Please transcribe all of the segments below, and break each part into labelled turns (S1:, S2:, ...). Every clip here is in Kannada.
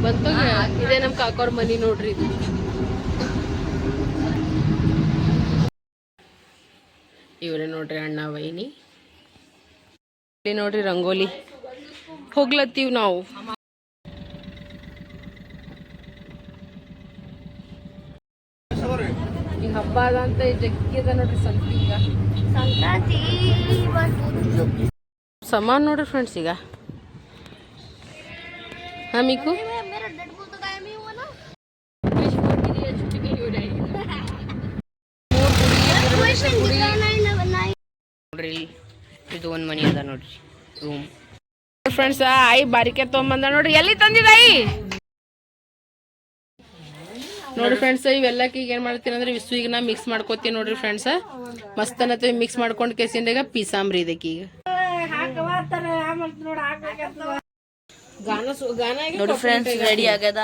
S1: ಬಂತು ಇದೇ ನಮ್ಮ ಕಾಕೋರ್ ಮನಿ ನೋಡ್ರಿ ಇದು. ಇವರೇ ನೋಡ್ರಿ ಅಣ್ಣ ವೈನಿ. ಇಲ್ಲಿ ನೋಡ್ರಿ ರಂಗೋಲಿ ಹೋಗ್ಲತ್ತೀವಿ ನಾವು. ಈಗ ಹಬ್ಬ ಅದಂತ ಜಗ್ಗಿ ಅದ ನೋಡ್ರಿ ಸಂತಿ. ಈಗ
S2: ಸಂಕ್ರಾಂತಿ
S1: ಸಮಾನ ನೋಡ್ರಿ ಫ್ರೆಂಡ್ಸ್. ಈಗ हाँ मीकू
S2: मेरा डेडपूल तो गायब ही हुआ ना।
S1: ನೋಡ್ರಿ ಇದು ಒಂದು ಮನಿ ಅದ ನೋಡ್ರಿ ರೂಮ್. ಫ್ರೆಂಡ್ಸ್ ಆಯಿ ಬಾರಿಕೆ ತೊಗೊಂಬಂದ ನೋಡ್ರಿ. ಎಲ್ಲಿ ತಂದಿದಾಯಿ ನೋಡ್ರಿ ಫ್ರೆಂಡ್ಸ್. ಇವೆಲ್ಲಕ್ಕೆ ಈಗ ಏನ್ ಮಾಡ್ತೀನಿ ಅಂದ್ರೆ ಈಗ ನಾ ಮಿಕ್ಸ್ ಮಾಡ್ಕೋತೀನಿ ನೋಡ್ರಿ ಫ್ರೆಂಡ್ಸ್. ಮಸ್ತ್ ಅನ್ನತ್ತೆ ಮಿಕ್ಸ್ ಮಾಡ್ಕೊಂಡು ಕೇಸಿಂದ ಈಗ ಪಿಸಾಮ್ರಿ ಇದಕ್ಕೆ. ಈಗ
S2: ನೋಡಿ ಫ್ರೆಂಡ್ಸ್ ರೆಡಿ ಆಗ್ಯದ.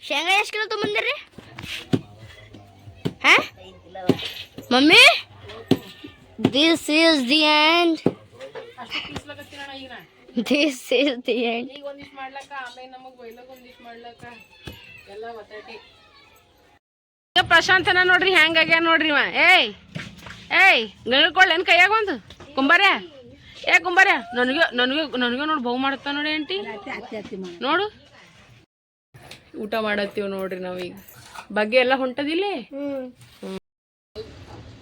S2: ಶೇಂಗಾ ಎಷ್ಟು ಕಿಲೋ ತೊಗೊಂಬಂದಿರಿ? Mummy this is the end. This is the end.
S1: ಈಗ ಒಂದಿಷ್ಟು ಮಾಡ್ಲಕ್ಕ ಆಮೇಲೆ ನಮಗೆ ಬೈಲಾಗ ಒಂದಿಷ್ಟು ಮಾಡ್ಲಕ್ಕ ಎಲ್ಲ ಒತ್ತಾಟಿ. ಪ್ರಶಾಂತನ ನೋಡ್ರಿ ಹೆಂಗಾಗ್ಯ ನೋಡ್ರಿ ಇವ. ಏಯ್ ಗಂಗಳ್ಕೊಳ್ಳೇನು ಕೈಯಾಗ ಒಂದು ಕುಂಬಾರ್ಯ. ಕುಂಬಾರ್ಯ ನನಗೆ ನನಗೆ ನನಗೆ ನೋಡಿ ಬಹು ಮಾಡುತ್ತಾ ನೋಡಿ ಆಂಟಿ. ನೋಡು ಊಟ ಮಾಡತ್ತೀವಿ ನೋಡ್ರಿ ನಾವೀಗ. ಬಗ್ಗೆ ಎಲ್ಲ ಹೊಂಟದಿಲ್ಲ.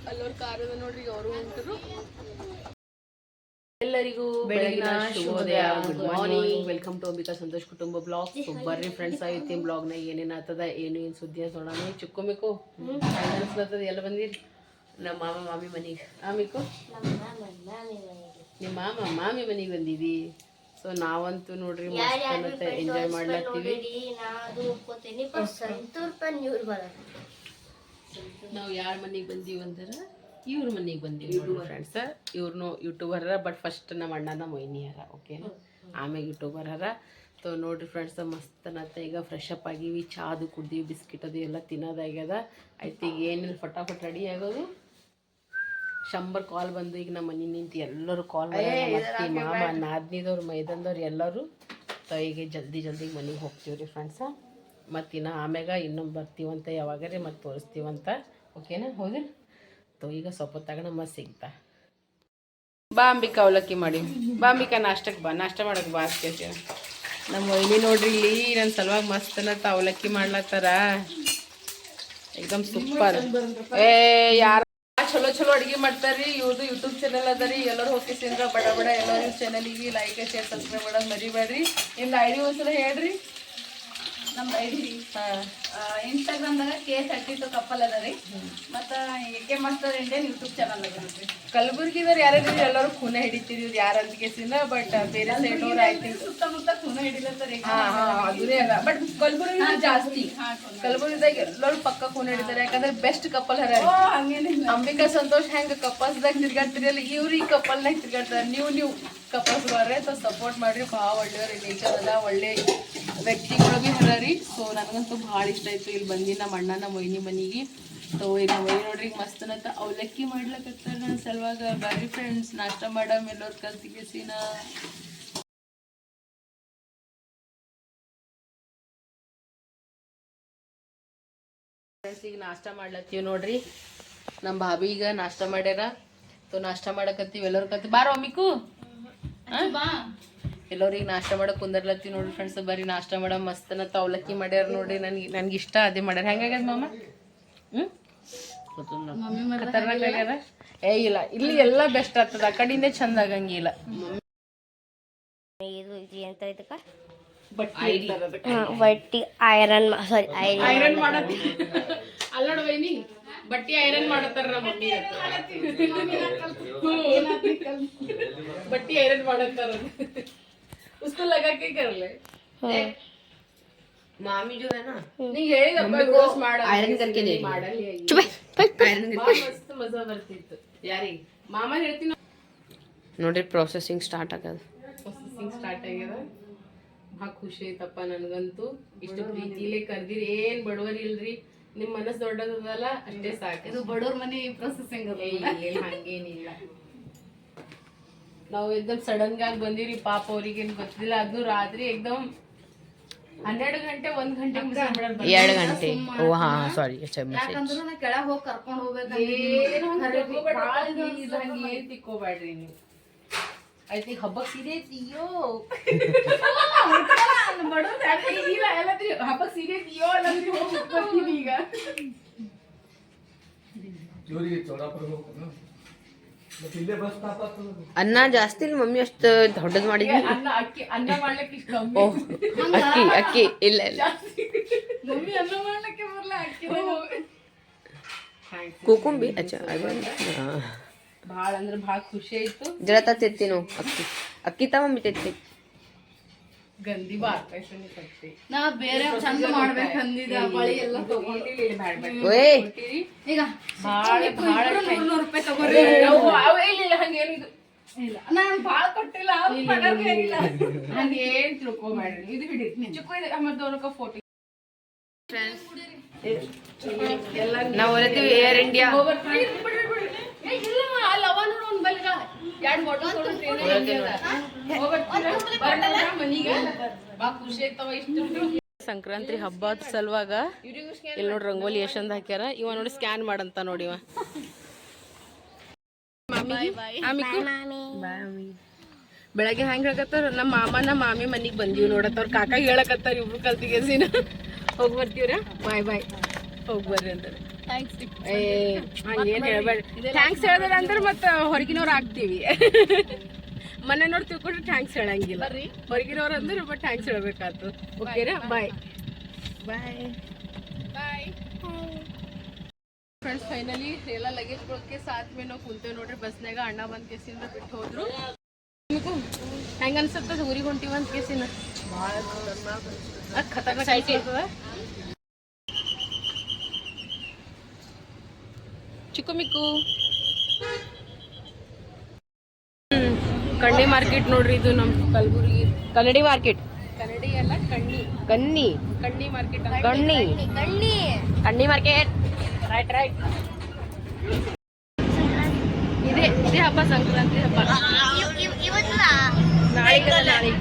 S1: ಅಲ್ಲವ್ರ ಕಾರದ ನೋಡ್ರಿ ಅವರು ಹೊಂಟರು. ಎಲ್ಲರಿಗೂ ಬೆಳಗಿನ ಶುಭೋದಯ. Good morning. Welcome to Ambika Santosh ಕುಟುಂಬ ಬ್ಲಾಗ್. ಬರ್ರಿ ಫ್ರೆಂಡ್ಸ್ ಐತಿ ಬ್ಲಾಗ್ನಾಗ ಏನೇನು ಆಗ್ತದ ಏನು ಸುದ್ದಿ ನೋಡೋಣ. ಚಿಕ್ಕೊಮ್ಮಿಕು ಅನ್ಸ್ಲತ್ತದ. ಎಲ್ಲ ಬಂದಿರಿ ನಮ್ಮ ಮಾಮ ಮಾಮಿ ಮನೆಗೆ. ಆಮಿಕು ನಿಮ್ಮ ಮಾಮಿ ಮನೆಗೆ ಬಂದೀವಿ. ಸೊ ನಾವಂತೂ ನೋಡ್ರಿ ಮಸ್ತ್ ಎಂಜಾಯ್ ಮಾಡ್ಲತ್ತೀವಿ. ನಾವು ಯಾರ ಮನೆಗೆ ಬಂದೀವಿ ಅಂದ್ರೆ ಇವ್ರ ಮನೆಗೆ ಬಂದೀವಿ ಫ್ರೆಂಡ್ಸ್. ಇವ್ರನ್ನು ಯೂಟ್ಯೂಬರ್ ಹರ. ಬಟ್ ಫಸ್ಟ್ ನಮ್ಮ ಅಣ್ಣನ ಮೊಯ್ನಿ ಹರ. ಓಕೆನಾ, ಆಮೇಲೆ ಯೂಟ್ಯೂಬರ್ ಹರ. ಸೊ ನೋಡ್ರಿ ಫ್ರೆಂಡ್ಸ್ ಮಸ್ತ್ ಅನ್ನತ್ತೆ. ಈಗ ಫ್ರೆಶ್ ಅಪ್ ಆಗಿವಿ, ಚಾದು ಕುಡ್ದೀವಿ, ಬಿಸ್ಕಿಟ್ ಅದು ಎಲ್ಲ ತಿನ್ನೋದಾಗ್ಯದ. ಆಯ್ತು ಈಗ ಏನಿಲ್ಲ ಫಟಾಫಟ್ ರೆಡಿ ಆಗೋದು. 100 ಕಾಲ್ ಬಂದು ಈಗ ನಮ್ಮ ಮನೆ ನಿಂತು ಎಲ್ಲರೂ ಕಾಲ್ ಮಾಡಿ ಮಾಮ ನಾದ್ನಿದವ್ರು ಮೈದಂದವ್ರು ಎಲ್ಲರೂ. ಸೊ ಈಗ ಜಲ್ದಿ ಮನೆಗೆ ಹೋಗ್ತೀವ್ರಿ ಫ್ರೆಂಡ್ಸ. ಮತ್ತು ಇನ್ನು ಆಮ್ಯಾಗ ಇನ್ನೊಂದು ಬರ್ತೀವಂತ ಯಾವಾಗಾರೆ ಮತ್ತೆ ತೋರಿಸ್ತೀವಂತ. ಓಕೆನಾ, ಹೌದಿಲ್ಲ? ಸೊ ಈಗ ಸ್ವಲ್ಪ ತಗೋಣ ಮತ್ತೆ ಸಿಗ್ತಾ. ಬಾ ಅಂಬಿಕಾ ಅವಲಕ್ಕಿ ಮಾಡಿ. ಬಾ ಅಂಬಿಕಾ ನಾಷ್ಟಕ್ಕೆ ಬಾ, ನಾಷ್ಟ ಮಾಡೋಕೆ ಬಾ ಕೇಳ್ತೀವಿ. ನಮ್ಮ ವೈನಿ ನೋಡ್ರಿ ಇಲ್ಲಿ ನನ್ನ ಸಲುವಾಗಿ ಮಸ್ತ್ ಅನ್ನತ್ತ ಅವಲಕ್ಕಿ ಮಾಡ್ಲತ್ತಾರ. ಎಕ್ದಮ್ ಸೂಪರ್. ಯಾರ ಚಲೋ ಚಲೋ ಅಡುಗೆ ಮಾಡ್ತಾರ್ರಿ. ಇವ್ರದ್ದು ಯೂಟ್ಯೂಬ್ ಚಾನಲ್ ಅದ ರೀ. ಎಲ್ಲರೂ ಹೋಗಿಸಿಂದ್ರ ಬಡ ಎಲ್ಲರೂ ಚಾನಲಿಗೆ ಲೈಕ್ ಶೇರ್ ಸಬ್ಸ್ಕ್ರೈಬ್ ಮಾಡೋದು ಮರಿಬೇಡ್ರಿ. ನಿಮ್ದು ಐಡಿ ಒಂದ್ಸಲ ಹೇಳ್ರಿ.
S3: ನಮ್ಮ ಐಡಿ ಇನ್ಸ್ಟಾಗ್ರಾಮ್ದಾಗ K32 ಕಪ್ಪಲ್ ಅದ ರೀ. ಮತ್ತು AK master Indian YouTube channel ಅದ ರೀ.
S1: ಕಲಬುರ್ಗಿದವ್ರು ಯಾರ್ಯಾರು ಎಲ್ಲರೂ ಖೂನ ಹಿಡಿತೀರಿ ಯಾರ ಅಂತಿಗೆಸಿಂದ. ಬಟ್ ಬೇರೆ ಸೈಡ್ ಆಯ್ತು
S3: ಸುತ್ತಮುತ್ತ ಖೂನ ಹಿಡಿಲತ್ತಾರೆ.
S1: ಅದೇ ಅಲ್ಲ. ಬಟ್ ಕಲಬುರ್ಗಿ ಜಾಸ್ತಿ. ಕಲಬುರ್ಗಿದಾಗ ಎಲ್ಲರೂ ಪಕ್ಕ ಖೂನ ಹಿಡಿತಾರೆ. ಯಾಕಂದ್ರೆ ಬೆಸ್ಟ್ ಕಪಲ್ ಹರ. ಅಂಬಿಕಾ ಸಂತೋಷ್ ಹೆಂಗ ಕಪಲ್ಸ್ದಾಗ ತಿರ್ಗಾಡ್ತಿರಲ್ಲ, ಇವ್ರು ಈ ಕಪಲ್ನಾಗ ತಿರ್ಗಾಡ್ತಾರೆ. ನೀವು ಕಪಲ್ಸ್ ಬರ್ರೆ. ಸೊ ಸಪೋರ್ಟ್ ಮಾಡ್ರಿ. ಭಾಳ ಒಳ್ಳೆಯವ್ರಿ, ನೇಚರ್ ಅದ, ಒಳ್ಳೆ ವ್ಯಕ್ತಿಗಳು ಭೀ ಹರ ರೀ. ಸೊ ನನಗಂತೂ ಭಾಳ ಇಷ್ಟ ಆಯ್ತು ಇಲ್ಲಿ ಬಂದು ನಮ್ಮ ಅಣ್ಣನ ಮೊಯ್ನಿ ಮನೆಗೆ. ಸೊ ಈಗ ಮೊಯ್ನಿ ನೋಡ್ರಿ ಮಸ್ತ್ ಅನ್ನತ್ತ ಅವಲಕ್ಕಿ ಮಾಡ್ಲಕತ್ತಾರ ನನ್ನ ಸಲುವಾಗ. ಬರ್ರಿ ಫ್ರೆಂಡ್ಸ್ ನಾಷ್ಟ ಮಾಡಮ್ ಎಲ್ಲರೂ ಕಲ್ತಿಗೆಸಿನ. ಫ್ರೆಂಡ್ಸ್ ಈಗ ನಾಷ್ಟ ಮಾಡ್ಲತ್ತೀವಿ ನೋಡ್ರಿ. ನಮ್ಮ ಭಾಬಿ ಈಗ ನಾಷ್ಟ ಮಾಡ್ಯಾರ. ಸೊ ನಾಷ್ಟ ಮಾಡಕತ್ತೀವಿ ಎಲ್ಲರೂ ಕಲ್ತಿ. ಬಾರ ಒಮ್ಮಿಕು ಎಲ್ಲರೂ ಈಗ ನಾಷ್ಟ ಮಾಡಕ್ಕೆ ಕುಂದರ್ಲತ್ತೀವಿ ನೋಡ್ರಿ ಫ್ರೆಂಡ್ಸ್. ಬರ್ರಿ ನಾಷ್ಟ ಮಾಡ. ಮಸ್ತ್ ಅನ್ನತ್ತ ಅವಲಕ್ಕಿ ಮಾಡ್ಯಾರ ನೋಡ್ರಿ. ನನ್ಗೆ ಇಷ್ಟ ಅದೇ ಮಾಡ್ಯಾರ. ಹೆಂಗಾಗ್ಯದ ಮಾಮ? ಖತರ್ನಾಕ್ ಆಗ್ಯದ. ಇಲ್ಲ ಇಲ್ಲಿ ಎಲ್ಲ ಬೆಸ್ಟ್ ಆಗ್ತದ. ಆ ಕಡೆಯಿಂದ ಚಂದ ಆಗಂಗಿಲ್ಲ.
S2: ಬಟ್ಟಿ ಐರನ್ ಸಾರಿ
S1: ಐರನ್ ಮಾಡತ್ತಿ ಅಲ್ಲೋಡ ವೈನಿ. ಬಟ್ಟಿ ಐರನ್ ಮಾಡತ್ತಾರ ನಮ್ಮ ಮಮ್ಮಿ. ಬಟ್ಟಿ ಐರನ್ ಮಾಡತ್ತಾರ. उसको लगा के कर ले. मामी जो है ना नहीं ಹೇಳಿದಪ್ಪ ಯೂಸ್ ಮಾಡ ಐರನ್ करके दे ಮಾಡಲಿ. ಐರನ್ ಮಸ್ತ್ ಮಜಾ ಬರ್ತಿತ್ತು. ಯಾರಿಗೆ ಮಾಮ ಹೇಳ್ತೀನಿ ನೋಡ್ರಿ. ಪ್ರೊಸೆಸಿಂಗ್ ಸ್ಟಾರ್ಟ್ ಆಗ್ಯದ. ಭಾಳ ಖುಷಿ ಐತಪ್ಪ ನನಗಂತೂ. ಇಷ್ಟು ಪ್ರೀತಿಲೇ ಕರ್ದಿರಿ. ಏನು ಬಡವರಿ ಇಲ್ರಿ. ನಿಮ್ ಮನಸ್ಸು ದೊಡ್ಡದಲ್ಲ ಅಷ್ಟೇ ಸಾಕು.
S3: ಇದು ಬಡವ್ರ ಮನಿ ಪ್ರೊಸೆಸಿಂಗ್ ಅದು.
S1: ಹಂಗೇನಿಲ್ಲ. ನಾವು एकदम ಸಡನ್ ಆಗಿ ಬಂದಿರಿ, ಪಾಪ ಅವ್ರಿಗೇನು ಗೊತ್ತಿಲ್ಲ. ಅದು ರಾತ್ರಿ एकदम 12 ಗಂಟೆ 1 ಗಂಟೆ 2 ಗಂಟೆ. ಓ ಹಾ ಸಾರಿ.
S3: ಯಾಕಂದ್ರೆ ನಾ ಕೆಳಗ್ ಹೋಗಿ ಕರ್ಕೊಂಡು ಹೋಗ್ಬೇಕಂದ್ರೆ
S1: ಏನ್ ತಿಕ್ಕೋಬೇಡ್ರಿ ನೀವು. ಐತಿ ಹಬ್ಬಕ್ಕೆ ಸೀರೆ ಐತಿಯೋ ಹಬ್ಬಕ್ಕೆ ಸೀರೆ ಐತಿಯೋ ಹೋಗಿ ಈಗ ಅನ್ನ ಜಾಸ್ತಿ ಇಲ್ಲ ಮಮ್ಮಿ, ಅಷ್ಟು ದೊಡ್ಡದು ಮಾಡಿದ್ವಿ. ಅನ್ನ ಮಾಡ್ಲಿಕ್ಕೆ ಇಷ್ಟ. ಅಕ್ಕಿ ಅಕ್ಕಿ ಇಲ್ಲ ಇಲ್ಲ
S3: ಮಮ್ಮಿ ಅನ್ನ ಮಾಡ್ಲಿಕ್ಕೆ ಬರಲ್ಲ, ಅಕ್ಕಿ
S1: ಕೂಕುಂಬಿ ಅಚ್ಚ ಭಾಳ ಅಂದ್ರೆ ಭಾಳ ಖುಷಿ ಆಯ್ತು. ಜರ ತೆತ್ತಿ ನಾವು ಅಕ್ಕಿ ಅಕ್ಕಿ ತ ಮಮ್ಮಿ ತೆತ್ತಿ ಗಂದಿ ಬಾರ್ಕೈತಿ.
S3: ನಾ ಬೇರೆ ಚಂದ ಮಾಡ್ಬೇಕಂದಿದ್ದ ಬಳಿ ಎಲ್ಲ ಈಗ
S1: ಭಾಳ ಭಾಳ
S3: ₹100 ತಗೋರಿ.
S1: ಹಂಗೇನಿದು
S3: ಇಲ್ಲ ನಾನು ಭಾಳ ಕೊಟ್ಟಿಲ್ಲ,
S1: ಹಂಗೇನ್ ತಿಳ್ಕೊಬೇಡ್ರಿ. ಇದು ಹಿಡಿ ಚಿಕ್ಕ ಇದು ಫೋಟೋ. ನಾವು ಹೊರತೀವಿ ಏರ್ ಇಂಡಿಯಾ. ಸಂಕ್ರಾಂತಿ ಹಬ್ಬದ ಸಲುವಾಗ ಇಲ್ಲಿ ನೋಡಿ ರಂಗೋಲಿ ಎಷ್ಟಂದ ಹಾಕ್ಯಾರ. ಇವ ನೋಡಿ ಸ್ಕ್ಯಾನ್ ಮಾಡಂತ ನೋಡಿ ಇವ. ಬೆಳಗ್ಗೆ ಹೆಂಗ್ ಹೇಳಕತ್ತಾರ, ನಮ್ಮ ಮಾಮ ನಮ್ಮ ಮಾಮಿ ಮನಿಗ್ ಬಂದೀವಿ ನೋಡತ್ತವ್ರ. ಕಾಕ ಹೇಳಕತ್ತಾರ ಇಬ್ರು ಕಲ್ತಿಗೆಸಿನ ಹೋಗಿ ಬರ್ತೀವ್ರ. ಬಾಯ್ ಬಾಯ್ ಹೋಗಿ ಬರ್ರಿ ಅಂತಾರೆ. ಹಂಗೇನ್ ಹೇಳ್ಬೇಡ್ರಿ. ಥ್ಯಾಂಕ್ಸ್ ಹೇಳ್ದಾರ ಅಂದ್ರೆ ಮತ್ತ ಹೊರಗಿನವ್ರು ಆಗ್ತೀವಿ. ಮನೆ ನೋಡಿ ತಿಳ್ಕೊಂಡ್ರೆ ಥ್ಯಾಂಕ್ಸ್ ಹೇಳಂಗಿಲ್ಲ. ಹೊರಗಿನವ್ರು ಅಂದ್ರೆ ಬಟ್ ಥ್ಯಾಂಕ್ಸ್ ಹೇಳ್ಬೇಕಾಯ್ತು. ಓಕೆರಾ bye bye bye friends. Finally ಎಲ್ಲ ಲಗೇಜ್ ಕೊಡೋಕೆ ಸಾತ್ ಮೇಲೆ ನಾವು ಕುಂತೇವೆ ನೋಡ್ರಿ ಬಸ್ನಾಗ. ಅಣ್ಣ ಬಂದ್ ಕೇಸಿಂದ ಬಿಟ್ಟು ಹೋದ್ರು. ನಿಮಗೂ ಹೆಂಗ ಅನ್ಸತ್ತದ ಊರಿಗೆ ಹೊಂಟಿವ ಅಂತ ಕೇಸಿನ? ಭಾಳ ಖತರ್ನಾಕ್ ಅನ್ಸತ್ತದ. ಚಿಕ್ಕು ಮಿಕ್ಕು ಕಣ್ಣಿ ಮಾರ್ಕೆಟ್ ನೋಡ್ರಿ. ಇದು ನಮ್ಮ ಕಲಬುರ್ಗಿ ಕನ್ನಡಿ ಮಾರ್ಕೆಟ್. ಕನ್ನಡಿ ಅಲ್ಲ ಕಣ್ಣಿ ಕಣ್ಣಿ ಕಣ್ಣಿ ಮಾರ್ಕೆಟ್. ಕಣ್ಣಿ ಕಣ್ಣಿ ಕಣ್ಣಿ ಮಾರ್ಕೆಟ್. Right right. ಇದೇ ಇದೇ ಹಬ್ಬ ಸಂಕ್ರಾಂತಿ ಹಬ್ಬ. ನಾಳೆ ನಾಳೆ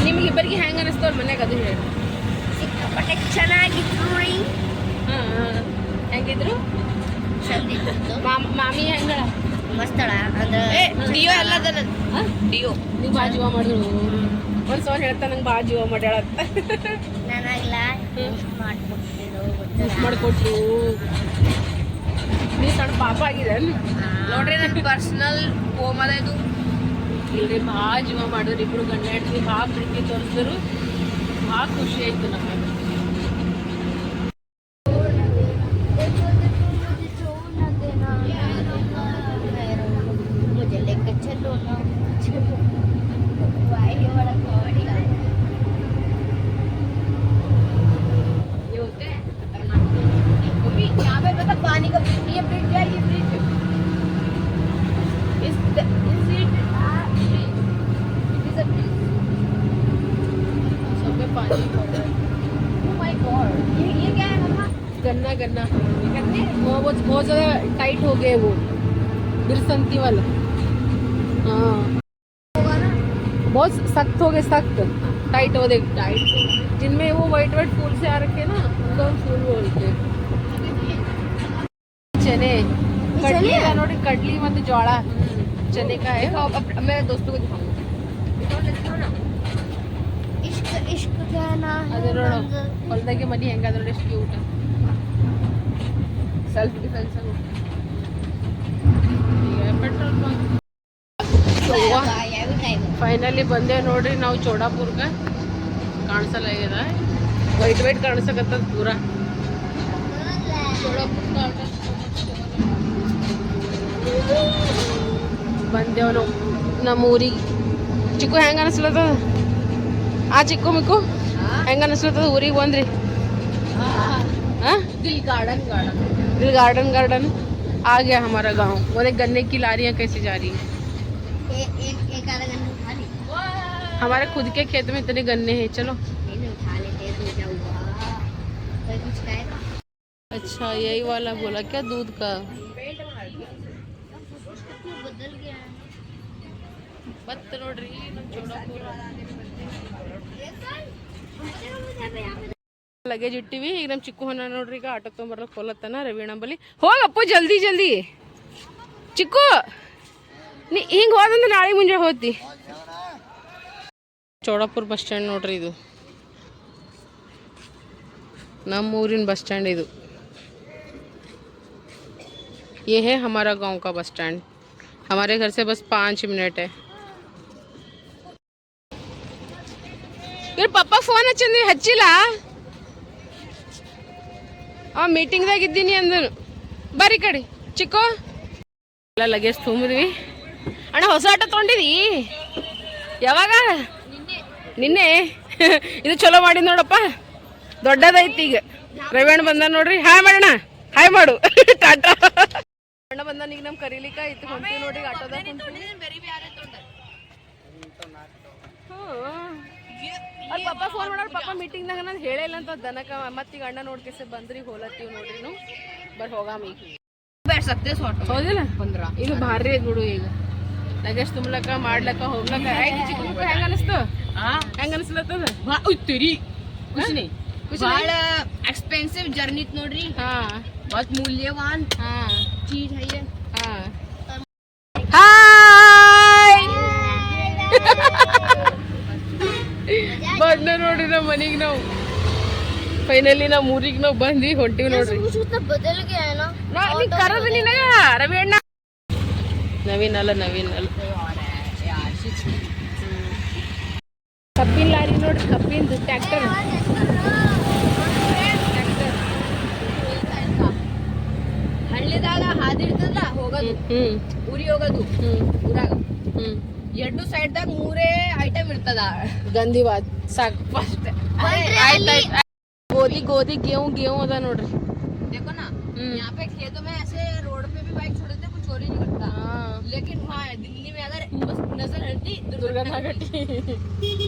S1: ನಿಮ್ಗೆ ಇಬ್ಬರಿಗೆ ಹೆಂಗ ಅನಿಸ್ತವ್ರ ಮನ್ಯಾಗ ಅದು ಹೇಳಿ.
S2: ಸಿಕ್ಕಾಪಟ್ಟೆ ಚೆನ್ನಾಗಿತ್ತು ರೀ.
S1: ಹೆಂಗಿದ್ರು ಮಾಮಿ ಹೆಂಗಳ
S2: ಮಸ್ತಳ ಅಂದ್ರೆ
S1: ಡಿಯೋ ಎಲ್ಲ ಡಿಯೋ ನೀವು ಬಾ ಜೀವ ಮಾಡಿದ್ರು. ಒಂದು ಸಲ ಹೇಳ್ತಾ ನಂಗೆ ಬಾ ಜೀವ ಮಾಡ್ಯಾಳ
S2: ನನಗೆಲ್ಲ ಮಾಡ್ಕೊಟ್ಟಿದ್ರು
S1: ಮಾಡ್ಕೊಟ್ರು. ನೀವು ಸಣ್ಣ ಪಾಪ ಆಗಿದೆ
S2: ನೋಡ್ರಿ. ನನ್ನ ಪರ್ಸನಲ್ ಹೋಮ್ ಅದ ಇದು.
S1: ಇಲ್ರಿ ಭಾಳ ಜೀವ ಮಾಡಿದ್ರು ಇಬ್ರು ಗಂಡ ಹೆಂಡತಿ. ಭಾಳ ಪ್ರೀತಿ ತೋರಿಸಿದ್ರು. ಭಾಳ ಖುಷಿ ಆಯ್ತು ನಮಗೆ.
S2: पानी का ये ब्रिज है, ये bridge is it a bridge? It is a bridge.
S1: सब में पानी पड़ रहा है.
S2: Oh my God, ये क्या है मम्मा?
S1: गन्ना गन्ना वो बहुत ज़्यादा टाइट हो गए वो बिरसंती वाला. हाँ
S2: होगा ना,
S1: बहुत सख्त हो गए, सख्त टाइट हो गए. टाइट जिनमें वो वाइट वाइट फूल से आ रखे ना उनको हम फूल बोलते हैं. चने कड़ली है नोड़ी. कड़ली मत ज्वाला चने का है. मैं दोस्तों को दिखाऊंगा.
S2: इश्क इश्क क्या ना
S1: ಅದೇ ನೋಡು ಹೊಲದಾಗೆ ಮನಿ ಹೆಂಗಾದ ನೋಡಿ ಎಷ್ಟು cute. Self defence petrol bunk. Finally ಬಂದೇವೆ ನೋಡ್ರಿ ನಾವು ಚೋಡಾಪುರ್ಗೆ. ಕಾಣಿಸಲ್ಲ ಆಗ್ಯದ, ವೈಟ್ ವೈಟ್ ಕಾಣಿಸಕತ್ತದ ಪೂರ. ಚೋಡಾಪುರ್ ಬಂದೇವ್ ನಾವು ನಮ್ಮ ಊರಿಗೆ. ಚಿಕ್ಕು ಹೆಂಗ ಅನಿಸ್ಲತ್ತದ? ಆ ಚಿಕ್ಕು ಮಿಕ್ಕು ಹೆಂಗ ಅನಿಸ್ಲತ್ತದ ಊರಿಗೆ ಬಂದ್ರಿ? दिल गार्डन गार्डन दिल गार्डन गार्डन आ गया हमारा गांव. वो देख गन्ने की लारियां कैसे जा रही है.
S2: एक आधा घंटा खाली
S1: हमारे खुद के खेत में इतने गन्ने हैं, चलो।
S2: उठा लेते हैं तो क्या हुआ, कोई कुछ कहेगा।
S1: अच्छा यही वाला बोला क्या, दूध का?
S2: बदल गया है
S1: बत नोड्री नम ಚೋಡಾಪುರ ಲಗೇಜ್ ಇಟ್ಟಿವಿ. ಈಗ ನಮ್ಮ ಚಿಕ್ಕು ಹೊನ್ನ ನೋಡ್ರಿ, ಈಗ ಆಟೋ ತೊಗೊಂಬರ್ಲಕ್ಕೆ ಹೋಲತ್ತನ ರವೀಣ ಬಲ್ಲಿ. ಹೋಗಪ್ಪ ಜಲ್ದಿ ಜಲ್ದಿ ಚಿಕ್ಕು, ನೀ ಹಿಂಗೆ ಹೋದಂದ್ರೆ ನಾಳೆ ಮುಂಜಾನೆ ಹೋಗ್ತಿ. ಚೋಡಾಪುರ ಬಸ್ ಸ್ಟ್ಯಾಂಡ್ ನೋಡ್ರಿ, ಇದು ನಮ್ಮ ಊರಿನ बस स्टैंड ಇದು. ये है हमारा गांव का बस स्टैंड. हमारे घर से बस 5 मिनट है. ಇವ್ರ ಪಪ್ಪ ಫೋನ್ ಹಚ್ಚಂದಿ, ಹಚ್ಚಿಲ್ಲ? ಮೀಟಿಂಗ್ದಾಗ ಇದ್ದೀನಿ ಅಂದನು. ಬರ್ರಿ ಕಡೆ ಚಿಕ್ಕು. ಎಲ್ಲ ಲಗೇಜ್ ತುಂಬಿದ್ವಿ. ಅಣ್ಣ ಹೊಸ ಆಟೋ ತೊಗೊಂಡಿದಿ? ಯಾವಾಗ? ನಿನ್ನೆ. ಇದು ಚಲೋ ಮಾಡಿದ್ ನೋಡಪ್ಪ, ದೊಡ್ಡದೈತಿ. ಈಗ ರವೀಣ ಬಂದ ನೋಡ್ರಿ, ಹಾಯ್ ಮಾಡೋಣ, ಹಾಯ್ ಮಾಡು ಟಾಟಾ. ಅಣ್ಣ ಬಂದ ಈಗ ನಮ್ ಕರೀಲಿಕ್ಕ ಇತ್ತು, ಹೊಂಟಿವಿ ನೋಡ್ರಿ ಆಟೋದಾಗ. ಅಲ್ಲಿ ಪಪ್ಪ ಫೋನ್ ಮಾಡೋರು, ಪಪ್ಪ ಮೀಟಿಂಗ್ನಾಗ ನಾನು ಹೇಳಿಲ್ಲ ಅಂತ ದನಕ. ಮತ್ತೀಗ ಅಣ್ಣ ನೋಡ್ಕೇಸ ಬಂದ್ರಿ, ಹೋಲತ್ತೀವಿ ನೋಡ್ರಿ. ಬರ್ ಹೋಗಾಮ ಈಗ. ಹೌದಿಲ್ಲ, ಇದು ಭಾರಿ ಐತ್ ಬಿಡು. ಈಗ ಲಗೇಜ್ ತುಂಬಲಕ್ಕ ಮಾಡ್ಲಕ್ಕ ಹೋಗ್ಲಕ್ಕ ಹೆಂಗ ಅನಿಸ್ತು? ಹೆಂಗ ಅನಿಸ್ಲತ್ತದ?
S3: ಬಹಳ ಎಕ್ಸ್ಪೆನ್ಸಿವ್ ಜರ್ನಿ ನೋಡ್ರಿ.
S1: ಹಾ,
S3: बहुत मूल्यवान चीज है ये.
S1: ಹಾಯ್ ಬಂದ ನೋಡ್ರಿ ನಮ್ಮ ಮನೆಗೆ. ನಾವು ಫೈನಲಿ ನಾವು ಊರಿಗೆ ನಾವು ಬಂದ್ವಿ, ಹೊಂಟಿವಿ ನೋಡ್ರಿ.
S2: बदल गया है ना.
S1: ಕರೋದು ನಿನಗ ರವಿ ಅಣ್ಣ. ನವೀನ್ ಅಲ್ಲ, ನವೀನ್ ಅಲ್ಲ. ಕಬ್ಬಿನ ಲಾರಿ ನೋಡ್ರಿ, ಕಬ್ಬಿಂದು ಟ್ರ್ಯಾಕ್ಟರ್.
S3: ಹಳ್ಳಿದಾಗ ಹಾದಿರ್ತದ ಹೋಗೋದು, ಊರಿಗೆ ಹೋಗೋದು. ಊರಾಗ ಎರಡು ಸೈಡ್ದಾಗ 3 ಐಟಮ್ ಇರ್ತದ.
S1: ಗಂಧಿವಾದ್ ಸಾಕು ಫಸ್ಟ್. ಆಯ್ತಾಯ್ತು. ಗೋಧಿ ಗೋಧಿ गेहूं गेहूं ಅದ ನೋಡ್ರಿ.
S3: देखो ना, यहाँ पे खेतों में ऐसे रोड पे भी बाइक छोड़ देते, कुछ चोरी नहीं करता. लेकिन वहाँ दिल्ली में अगर बस नजर हटती
S1: ದುರ್ಗಮ್ಮ ಗಟ್ಟಿ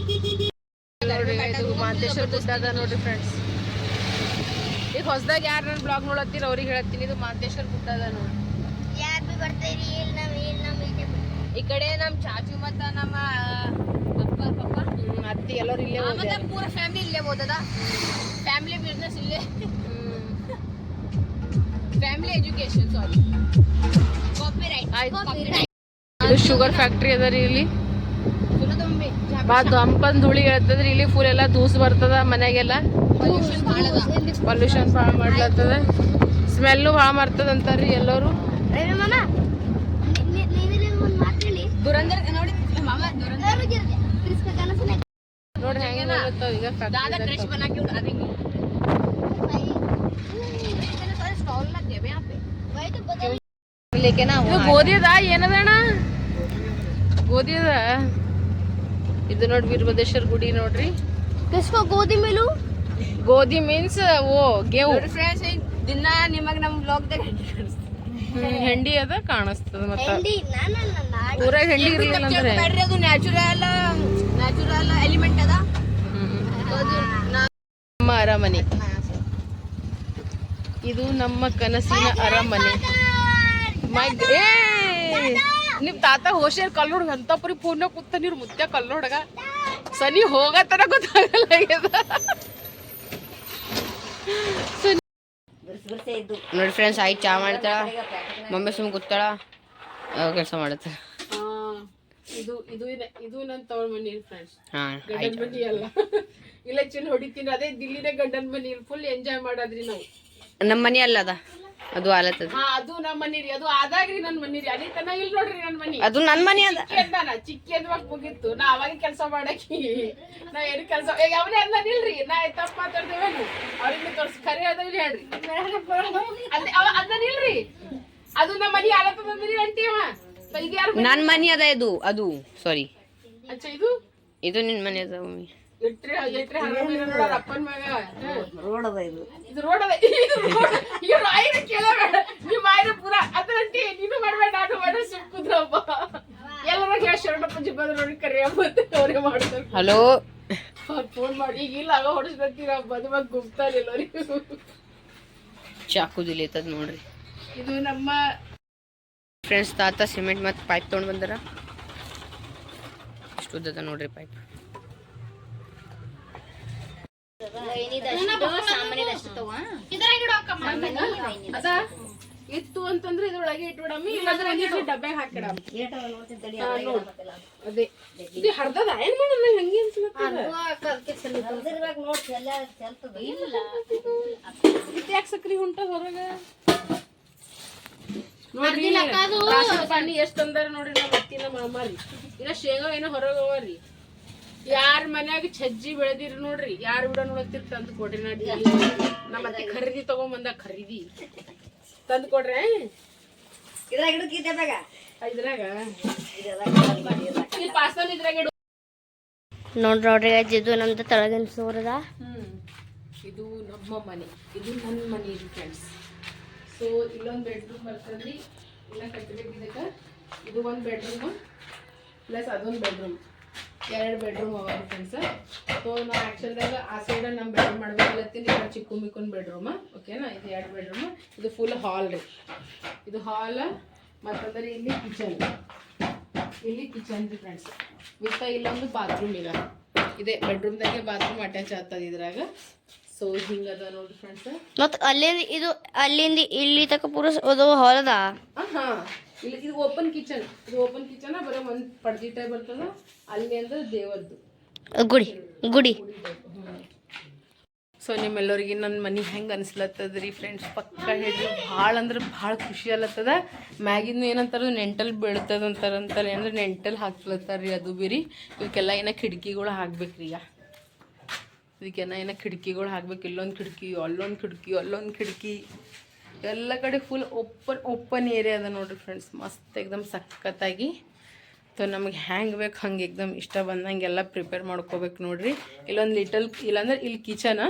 S1: ನೋಡ್ರಿ. ಇದು ಮಾಂತೇಶ್ವರ ಗುಡ್ಡ ಅದ ನೋಡ್ರಿ ಫ್ರೆಂಡ್ಸ್. ಈಗ ಹೊಸದಾಗ ಯಾರು ನನ್ನ ಬ್ಲಾಗ್ ನೋಡತ್ತೀರ ಅವ್ರಿಗೆ ಹೇಳ್ತೀನಿ, ಇದು ಮಾಂತೇಶ್ವರ ಗುಡ್ಡ ಅದ ನೋಡ್ರಿ.
S2: ಯಾರು ಬಿ ಬರ್ತೀರಿ
S3: ಈ ಕಡೆ ನಮ್ ಚಾಚು ಮತ್ತ ನಮ್ಮ ಪಪ್ಪ
S1: ಅತ್ತಿ ಎಲ್ಲರೂ ಇಲ್ಲೇ ಹೋಗ್ಯಾರ.
S3: ಮತ್ತೆ ಪೂರ ಫ್ಯಾಮಿಲಿ ಇಲ್ಲೇ ಹೋದದ. ಫ್ಯಾಮಿಲಿ ಬಿಸ್ನೆಸ್ ಇಲ್ಲೇ, ಫ್ಯಾಮಿಲಿ ಎಜುಕೇಶನ್. ಸಾರಿ, ಕಾಪಿರೈಟ್.
S1: ಇದು ಶುಗರ್ ಫ್ಯಾಕ್ಟ್ರಿ ಅದ ರೀ ಇಲ್ಲಿ. ಹಂಪನ್ ಧೂಳಿ ಹೇಳ್ತದ್ರಿ. ಇಲ್ಲಿ ಫುಲ್ ಎಲ್ಲ ದೂಸ್ ಬರ್ತದ ಮನೆಗೆಲ್ಲ. ಪೊಲ್ಯೂಷನ್ ಭಾಳ ಮಾಡ್ಲತ್ತದ, ಸ್ಮೆಲ್ಲು ಭಾಳ ಮಾಡ್ತದ ಅಂತಾರ್ರಿ ಎಲ್ಲರೂ.
S3: ದುರಂದರ್ ನೋಡಿ ಮಾಮ, ದುರಂದರ್
S1: ನೋಡಿ ಹೆಂಗೆ ನೋಡುತ್ತಾವ ಈಗ
S3: दादा ड्रेस बना के उड़ा देंगे. इतने सारे स्टॉल लग गए यहाँ पे. वही तो बदल लेके ना.
S1: ಇದು ಗೋಧಿ ಅದ ಏನದ ಅಣ್ಣ? ಗೋಧಿ ಅದ. ಇದು ನೋಡಿ ವೀರಭದ್ರೇಶ್ವರ ಗುಡಿ ನೋಡ್ರಿ.
S2: किसको गोदी में लूं?
S1: ಗೋಧಿ ಮೀನ್ಸ್ ಓ ಗೇವು.
S3: ಫ್ರೆಂಡ್ಸ್, ದಿನ ನಿಮಗೆ ನಮ್ಮ ಬ್ಲಾಗ್ದಾಗ
S1: ಹೆಂಡಿ ಅದ ಕಾಣಿಸ್ತದ. ಮತ್ತ
S2: ಹೆಂಡಿ ನಾನು
S1: ಊರಾಗ ಹೆಂಡಿ ಇರಲಿಲ್ಲ ಅಂದ್ರೆ
S3: ಬ್ಯಾಡ್ರಿ, ಅದು ನ್ಯಾಚುರಲ್ ಎಲಿಮೆಂಟ್ ಅದ.
S1: ನಮ್ಮ ಅರಮನೆ ಇದು, ನಮ್ಮ ಕನಸಿನ ಅರಮನೆ. ನಿಮ್ ತಾತ ಹೋಶಿಯರ್ ಕಲ್ಲೋಡ್ಗ ಅಂತ ಪರಿ ಫೋನ್ ಕೂತ ನೀರು ಮುದ್ದೆ ಕಲ್ಲೋಡ್ಗ ಸನಿ ಹೋಗತ್ತನ ಗೊತ್ತಾಗಲ್ಲ.
S3: ನೋಡಿ ಫ್ರೆಂಡ್ಸ್, ಆಯ್ತು ಚಾ ಮಾಡ್ತಾಳ, ಮಮ್ಮಿ ಸುಮ್ಮ ಕೂತಾಳ, ಕೆಲಸ ಮಾಡತ್ತ.
S1: ಇದು ಇದು ಇದು ನನ್ನ ತವಳ ಮನಿ ಫ್ರೆಂಡ್ಸ್.
S3: ಹಾ,
S1: ಗಂಡನ ಮನಿ ಅಲ್ಲ. ಇಲ್ಲ ಚಿಲ್ ಹೊಡಿತೀನಿ, ಅದೇ ದಿಲ್ಲಿನೇ ಗಂಡನ ಮನಿ. ಫುಲ್ ಎಂಜಾಯ್ ಮಾಡಾದ್ರಿ ನಾವು.
S3: ನಮ್ಮ ಮನಿ ಅಲ್ಲ ಅದ, ಅದು ಆಲತ್ತದ.
S1: ಹಾ, ಅದು ನಮ್ಮ ಮನಿ ರೀ. ಅದು ಆದಾಗ್ರಿ ನನ್ನ ಮನಿ ರೀ. ಅಲ್ಲಿ ತನ ಇಲ್ಲಿ ನೋಡ್ರಿ ನನ್ನ ಮನಿ.
S3: ಅದು ನನ್ನ ಮನಿ ಅದ.
S1: ಚಿಕ್ಕಿ ಅಂದ್ವಾಗ ಮುಗಿತ್ತು. ನಾ ಅವಾಗ ಕೆಲಸ ಮಾಡಾಕಿ, ನಾ ಏನು ಕೆಲಸ ಈಗ ಅವನೇ ಅಂದ ನಿಲ್ರಿ. ನಾ ತಪ್ಪು ಮಾತಾಡ್ದೇವೇನು ಅವ್ರಿಗೆ ತೋರ್ಸಿ ಖರೆ ಅದಾವಿಲ್ಲ ಹೇಳ್ರಿ. ಅಂದ ನಿಲ್ರಿ, ಅದು ನಮ್ಮ ಮನಿ ಆಲತ್ತದ ಅಂದ್ರಿ ಅಂತೀವ. ಈಗ ಯಾರು
S3: ನನ್ನ ಮನಿ ಅದ ಇದು, ಅದು ಸಾರಿ.
S1: ಅಚ್ಚಾ, ಇದು
S3: ಇದು ನಿನ್ನ ಮನಿ ಅದ ಮಮ್ಮಿ.
S1: ಎಟ್ರಿ ನೋಡೋರ ಅಪ್ಪನ ಮಗ.
S3: ರೋಡ್ ಅದ ಇದು.
S1: ಇದು ರೋಡ್ ಅದ. ಇವ್ರು ಆಯ್ನ ಕೇಳಬೇಡ, ನಿಮ್ಮ ಆಯ್ನ ಪೂರ ಅದ್ರಂತಿ. ನೀನು ಮಾಡ್ಬೇಡ, ನಾನು ಮಾಡ ಸುಮ್ ಕುದ್ರಪ್ಪ. ಎಲ್ಲರ ಶರಣಪ್ಪ ಜಿಬ್ಬದ ನೋಡಿ ಕರಿಯ ಮತ್ತೆ ಅವರೇ ಮಾಡ್ತಾರೆ. ಹಲೋ ಫೋನ್ ಮಾಡಿ ಈಗಿಲ್ಲ ಆಗ ಹೊಡಿಸ್ಬೇಕಿರ ಬದುವಾಗ ಗುಪ್ತಾರೆ ಎಲ್ಲರಿಗೂ. ಚಾಕು ದಿಲೇತದ ನೋಡ್ರಿ. ಇದು ನಮ್ಮ ಫ್ರೆಂಡ್ಸ್ ತಾತ ಸಿಮೆಂಟ್ ಮತ್ತು ಪೈಪ್ ತೊಗೊಂಡು ಬಂದಾರ. ಇಷ್ಟು ಉದ್ದದ ನೋಡ್ರಿ ಪೈಪ್. ಅದ ಇತ್ತು ಅಂತಂದ್ರೆ ಇದ್ರೊಳಗೆ ಇಟ್ಬಿಡಮ್ಮಿ, ಇಲ್ಲಾಂದ್ರೆ ಡಬ್ಬ್ಯಾಗ ಹಾಕಿಡಮ್ಮ. ಅದೇ ಇದು ಹರ್ದದ ಏನ್ ಮಾಡೋಣ ಹಂಗೆ ಯಾಕೆ ಸಕ್ರಿ ಹೊಂಟ ಹೊರಗ ನೋಡ್ರಿ. ರಾಶನ್ ಪಾನಿ ಎಷ್ಟ್ ಅಂದಾರ ನೋಡ್ರಿ. ನಮ್ಮ ಅತ್ತಿನ ಮಾಮಾರಿ ಇನ್ನ ಶೇಂಗಾ ಏನೋ ಹೊರಗೆ ಹೋಗ್ರಿ. ಯಾರ ಮನ್ಯಾಗ ಸಜ್ಜಿ ಬೆಳೆದಿರಿ ನೋಡ್ರಿ, ಯಾರು ಬಿಡ ನೋಡತ್ತಿರ್ ತಂದು ಕೊಡ್ರಿ. ನಮ್ಮ ಅತ್ತಿ ಖರೀದಿ ತಗೊಂಬಂದ ಖರೀದಿ ತಂದು ಕೊಡ್ರಿ. ಇದ್ರಾಗ ಪಾಸ್ತಾನ ಇದ್ರಾಗ
S2: ನೋಡ್ರಿ ಇದು ನಮ್ದು ತಳಗಿನ ಸೋರದ.
S1: ಇದು ನಮ್ಮ ಮನೆ, ಇದು ನನ್ನ ಮನೆ ಫ್ರೆಂಡ್ಸ್. ಸೊ ಇಲ್ಲೊಂದು ಬೆಡ್ರೂಮ್ ಬರ್ತದ್ರಿ. ಇಲ್ಲ ಕಟ್ಟಬೇಕು ಇದಕ್ಕೆ. ಇದು ಒಂದು ಬೆಡ್ರೂಮ್ ಪ್ಲಸ್ ಅದೊಂದು ಬೆಡ್ರೂಮ್, 2 ಬೆಡ್ರೂಮ್ ಅವ ಫ್ರೆಂಡ್ಸ್. ಸೊ ನಾವು ಆ್ಯಕ್ಚುಲ್ದಾಗ ಆ ಸೈಡ ನಮ್ಮ ಬೆಡ್ರೂಮ್ ಮಾಡ್ಬೇಕಲ್ಲತ್ತೀನಿ. ಇದು ಚಿಕ್ಕು ಮಿಕ್ಕುನ್ ಬೆಡ್ರೂಮ್, ಓಕೆನಾ. ಇದು 2 ಬೆಡ್ರೂಮ್. ಇದು ಫುಲ್ ಹಾಲ್ ರೀ. ಇದು ಹಾಲ್ ಮತ್ತಂದ್ರೆ ಇಲ್ಲಿ ಕಿಚನ್ ರೀ ಫ್ರೆಂಡ್ಸ್. ವಿತ್ತ ಇಲ್ಲೊಂದು ಬಾತ್ರೂಮ್ ಈಗ ಇದೆ. ಬೆಡ್ರೂಮ್ದಾಗೆ ಬಾತ್ರೂಮ್ ಅಟ್ಯಾಚ್ ಆಗ್ತದೆ ಇದ್ರಾಗ. ಸೊ ಹಿಂಗದ ನೋಡ್ರಿ ಫ್ರೆಂಡ್ಸ್.
S2: ಮತ್ತೆ ಅಲ್ಲಿಂದ ಇಲ್ಲಿ ತಕ ಪೂರ ಅದು ಹೊಲದ.
S1: ಇಲ್ಲಿ ಇದು ಓಪನ್ ಕಿಚನ್. ಇದು ಓಪನ್ ಕಿಚನ್ ಬರೀ ಒಂದು ಪಡ್ಜಿ ಟೈಪ್ ಬರ್ತದ. ಅಲ್ಲಿ ಅಂದ್ರೆ ದೇವರದ್ದು
S2: ಗುಡಿ.
S1: ಸೊ ನಿಮ್ಮೆಲ್ಲರಿಗೆ ನನ್ನ ಮನೆ ಹೆಂಗೆ ಅನಿಸ್ಲತ್ತದ್ರಿ ಫ್ರೆಂಡ್ಸ್? ಪಕ್ಕ ಹೇಳ್ರಿ. ಭಾಳ ಅಂದ್ರೆ ಭಾಳ ಖುಷಿ ಅಲ್ಲತ್ತದ. ಮ್ಯಾಗಿಂದು ಏನಂತಾರ ನೆಂಟಲ್ ಬೀಳ್ತದ ಅಂತಾರೆ ಅಂದ್ರೆ ನೆಂಟಲ್ ಹಾಕ್ಲತ್ತಾರ ರೀ. ಅದು ಬಿ ರೀ ಇವಕ್ಕೆಲ್ಲ ಏನೋ ಕಿಟಕಿಗಳು ಹಾಕ್ಬೇಕ್ರಿ. ಈಗ ಇದಕ್ಕೆಲ್ಲ ಕಿಟಕಿಗಳು ಹಾಕ್ಬೇಕು. ಇಲ್ಲೊಂದು ಕಿಟಕಿ, ಅಲ್ಲೊಂದು ಕಿಟಕಿ, ಎಲ್ಲ ಕಡೆ ಫುಲ್ ಓಪನ್ ಏರಿಯಾ ಅದ ನೋಡ್ರಿ ಫ್ರೆಂಡ್ಸ್. ಮಸ್ತ್ ಎಕ್ದಮ್ ಸಖತ್ತಾಗಿ. ಸೊ ನಮಗೆ ಹೆಂಗೆ ಬೇಕು ಹಂಗೆ ಎಕ್ದಮ್ ಇಷ್ಟ ಬಂದಂಗೆಲ್ಲ ಪ್ರಿಪೇರ್ ಮಾಡ್ಕೋಬೇಕು ನೋಡ್ರಿ. ಇಲ್ಲೊಂದು ಇಲ್ಲಾಂದ್ರೆ ಇಲ್ಲಿ ಕಿಚನ್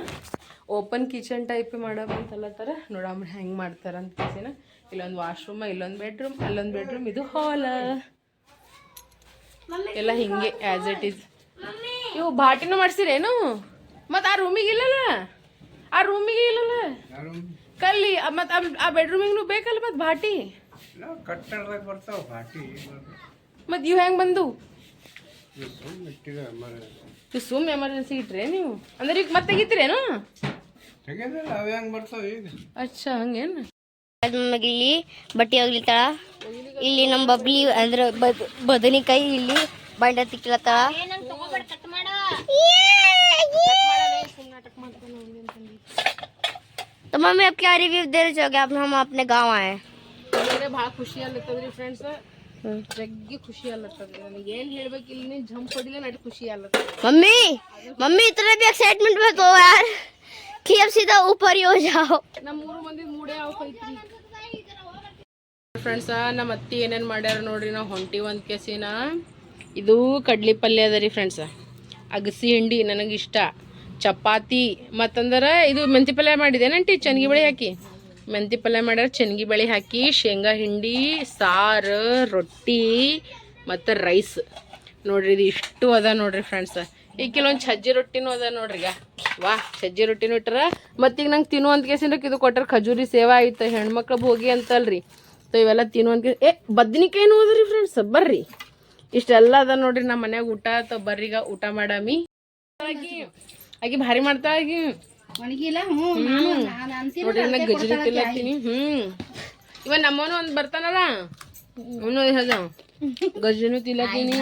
S1: ಓಪನ್ ಕಿಚನ್ ಟೈಪ್ ಮಾಡಬೇಕಂತಲ್ಲತ್ತಾರ. ನೋಡಮ್ಮ ಹೆಂಗೆ ಮಾಡ್ತಾರೆ ಅಂತ ಕಿಚನ್. ಇಲ್ಲೊಂದು ವಾಶ್ರೂಮ್, ಇಲ್ಲೊಂದು ಬೆಡ್ರೂಮ್, ಅಲ್ಲೊಂದು ಬೆಡ್ರೂಮ್, ಇದು ಹಾಲ್ ಎಲ್ಲ ಹಿಂಗೆ ಆ್ಯಸ್ ಇಟ್ ಈಸ್. ಇವು ಬಾಟಿನೂ ಮಾಡ್ಸಿರೇನು? ಮತ್ತು ಆ ರೂಮಿಗೆ ಇಲ್ಲಲ್ಲ ಕಲ್ಲಿ. ಮತ್ತು ಆ ಬೆಡ್ರೂಮಿಗೂ ಬೇಕಲ್ಲ ಮತ್ತು ಬಾಟಿ. ಮತ್ತು ಇವು ಹೆಂಗೆ ಬಂದು ಸುಮ್ಮನೆ ಎಮರ್ಜೆನ್ಸಿ ಇಟ್ರೆ ನೀವು? ಅಂದ್ರೆ ಈಗ ಮತ್ತೆ ತೆಗಿತೀರೇನು? ಅಚ್ಚಾ ಹಂಗೇನು?
S2: ನಮಗೆ ಇಲ್ಲಿ ಬಟ್ಟೆ ಹೋಗ್ಲಿತ್ತಾಳ. ಇಲ್ಲಿ ನಮ್ಮ ಬಬ್ಲಿ ಅಂದ್ರೆ ಬದನಿಕಾಯಿ ಇಲ್ಲಿ ಬಂಡೆ ತಿಕ್ಲತ್ತಾಳ. तो मम्मी अब क्या रिव्यू दे रहे हो? अब हम अपने गांव आए.
S1: ಭಾಳ ಖುಷಿ ಅಲ್ಲತ್ತದ್ರಿ ಫ್ರೆಂಡ್ಸ್. ಜಗ್ಗಿ ಖುಷಿ ಅಲ್ಲತ್ತದ್ರಿ. ನನಗೆ ಏನು ಹೇಳ್ಬೇಕು ಇಲ್ಲಿ ಜಂಪ್ ಹೊಡಿಲ್ಲ ನಡಿ ಖುಷಿ ಅಲ್ಲತ್ತದ.
S2: मम्मी इतना भी एक्साइटमेंट में तो यार कि अब सीधा ऊपर ही हो जाओ.
S1: ನಮ್ಮ 3 ಮಂದಿ ಮೂಡೆ ಆಫೈತ್ರಿ ಫ್ರೆಂಡ್ಸ್. ನಮ್ಮ ಅತ್ತಿ ಏನೇನು ಮಾಡ್ಯಾರ ನೋಡ್ರಿ. ನಾವು ಹೊಂಟಿ ಒಂದು ಕೆಸಿನ. ಇದು ಕಡ್ಲಿ ಪಲ್ಯ ಅದ ರೀ ಫ್ರೆಂಡ್ಸ್. ಅಗಸಿ ಹಿಂಡಿ ನನಗಿಷ್ಟ. ಚಪಾತಿ ಮತ್ತಂದ್ರೆ ಇದು ಮೆಂತಿ ಪಲ್ಯ ಮಾಡಿದೇನಂಟಿ. ಚೆನ್ಗಿ ಬೇಳೆ ಹಾಕಿ ಮೆಂತಿ ಪಲ್ಯ ಮಾಡ್ಯಾರ. ಚೆನ್ಗಿ ಬೇಳೆ ಹಾಕಿ ಶೇಂಗಾ ಹಿಂಡಿ, ಸಾರು, ರೊಟ್ಟಿ ಮತ್ತು ರೈಸ್ ನೋಡ್ರಿ. ಇದು ಇಷ್ಟು ಅದ ನೋಡ್ರಿ ಫ್ರೆಂಡ್ಸ್. ಈಗ ಕೆಲವೊಂದು ಸಜ್ಜಿ ರೊಟ್ಟಿನೂ ಅದ ನೋಡ್ರಿ. ಈಗ ವಾ ಸಜ್ಜಿ ರೊಟ್ಟಿನೂ ಇಟ್ಟಾರ. ಮತ್ತೀಗ ನಂಗೆ ತಿನ್ನುವಂತ ಕೇಸಿಂದಕ್ಕೆ ಇದು ಕೊಟ್ಟಾರ. ಖಜೂರಿ ಸೇವಾ ಆಯ್ತು, ಹೆಣ್ಮಕ್ಳು ಭೋಗಿ ಅಂತಲ್ರಿ. ಸೊ ಇವೆಲ್ಲ ತಿನ್ನುವಂತ ಬದ್ನಿಕಾಯಿನೂ ಅದ ರೀ ಫ್ರೆಂಡ್ಸ್. ಬರ್ರಿ ಇಷ್ಟೆಲ್ಲ ಅದ ನೋಡ್ರಿ ನಮ್ಮ ಮನ್ಯಾಗ ಊಟ. ಬರ್ರಿ ಈಗ ಊಟ ಮಾಡಾಮಿ. ಆಗಿ ಭಾರಿ ಮಾಡ್ತಾ ಆಗಿ ನೋಡ್ರಿ ಗಜ್ರಿ ತಿಲ್ಲತ್ತೀನಿ. ಇವ ನಮ್ಮವನು ಒಂದು ಬರ್ತಾನಲ್ಲ ಅವನು ಹೇಳ್ದ ಗಜ್ರಿನೂ ತಿಲ್ಲತ್ತೀನಿ.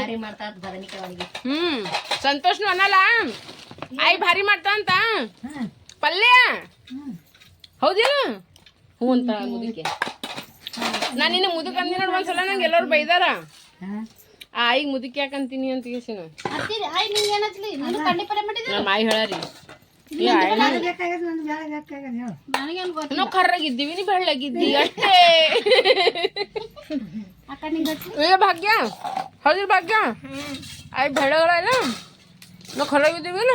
S1: ಸಂತೋಷ್ನು ಅನ್ನಲ್ಲ ಆಯ್ ಭಾರಿ ಮಾಡ್ತಾ ಅಂತ ಪಲ್ಯ. ಹೌದಿಲ್ಲ? ಹ್ಞೂ ಅಂತ ಮುದಕ್ಕೆ. ನಾನು ನಿನ್ನ ಮುದಕ್ ಅಂದಿ ನೋಡಿ ಒಂದ್ಸಲ ನಂಗೆ ಎಲ್ಲರೂ ಬೈದಾರ. ಆಯಿಗೆ ಮುದಕ್ಕೆ ಯಾಕಂತೀನಿ ಅಂತ ಕೇಸಿನ ನಮ್ಮ ಆಯಿ ಹೇಳಾರಿ. ನಾವು ಕರ್ರಾಗಿದ್ದೀವಿ, ನೀ ಬೆಳ್ಳಗಿದ್ದಿ ಅಷ್ಟೇ. ಭಾಗ್ಯ ಹೌದಿಲ್ಲ ಭಾಗ್ಯ? ಆಯ್ ಬೆಳ್ಳಗಳಲ್ಲ ನಾವು ಕರ್ರಾಗಿದ್ದೀವಿಲ್ಲ.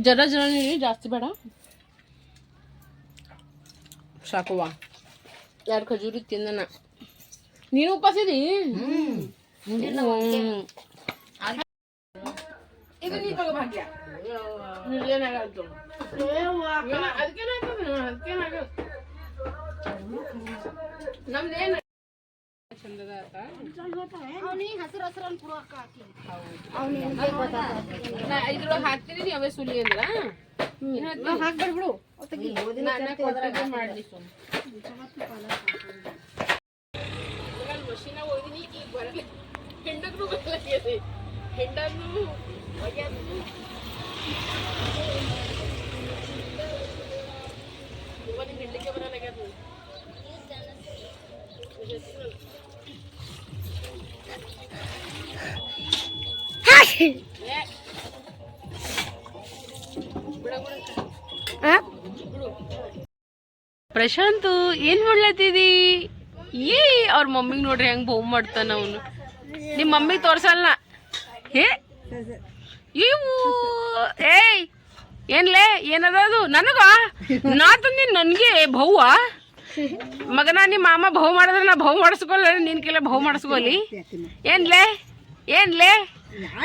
S1: ಜರ ನೀರು ಜಾಸ್ತಿ ಬೇಡ ಸಾಕುವ. 2 ಖಜೂರಿ ತಿಂದನ. ನೀನು ಉಪಾಸಿದಿ ಇದು ನೀ ತಗೋ ಭಾಗ್ಯ ಏನಾಗಲ್ತು ಅದಕ್ಕೇನಾಗಲ್ಲ ನಮ್ದೇನು ಚಂದದ ಇದ್ರೊಳಗೆ ಹಾಕ್ತೀರಿ ನೀವು ಅವೇ ಸುಲಿ ಅಂದ್ರ ಹಾಕ್ಬೇಡ್ಬಿಡು ಮಾಡ್ಲಿ ಮಷೀನಾಗ ಹೋಗಿನಿ ಈಗ ಬರಲ್ಲ ಹೆಂಡಗ್ರು ಬರಲಾಗ್ಯದ ಹೆಂಡನ್ನು ಒಯ್ಯೋದು ನಿಮ್ ಹೆಂಡಕ್ಕೆ ಬರಲಾಗ್ಯದ ಪ್ರಶಾಂತ್ ಏನ್ ಮಾಡ್ಲತ್ತಿದಿ ಏ ಅವ್ರ ಮಮ್ಮಿಗೆ ನೋಡ್ರಿ ಹೆಂಗ್ ಬಹು ಮಾಡ್ತಾನ ಅವನು ನಿಮ್ಮ ಮಮ್ಮಿಗೆ ತೋರ್ಸಲ್ಲ ಹೇ ಇವು ಏಯ್ ಏನ್ಲೇ ಏನದ ಅದು ನನಗ ನಾ ತಂದಿನಿ ನನ್ಗೆ ಬಹುವ ಮಗನ ನಿಮ್ಮ ಮಾಮ ಬಹು ಮಾಡಿದ್ರೆ ನಾ ಬಹು ಮಾಡಿಸ್ಕೊಲ್ಲ ನಿನ್ ಕೆಲ ಬಹು ಮಾಡಿಸ್ಕೊಲಿ ಏನ್ಲೇ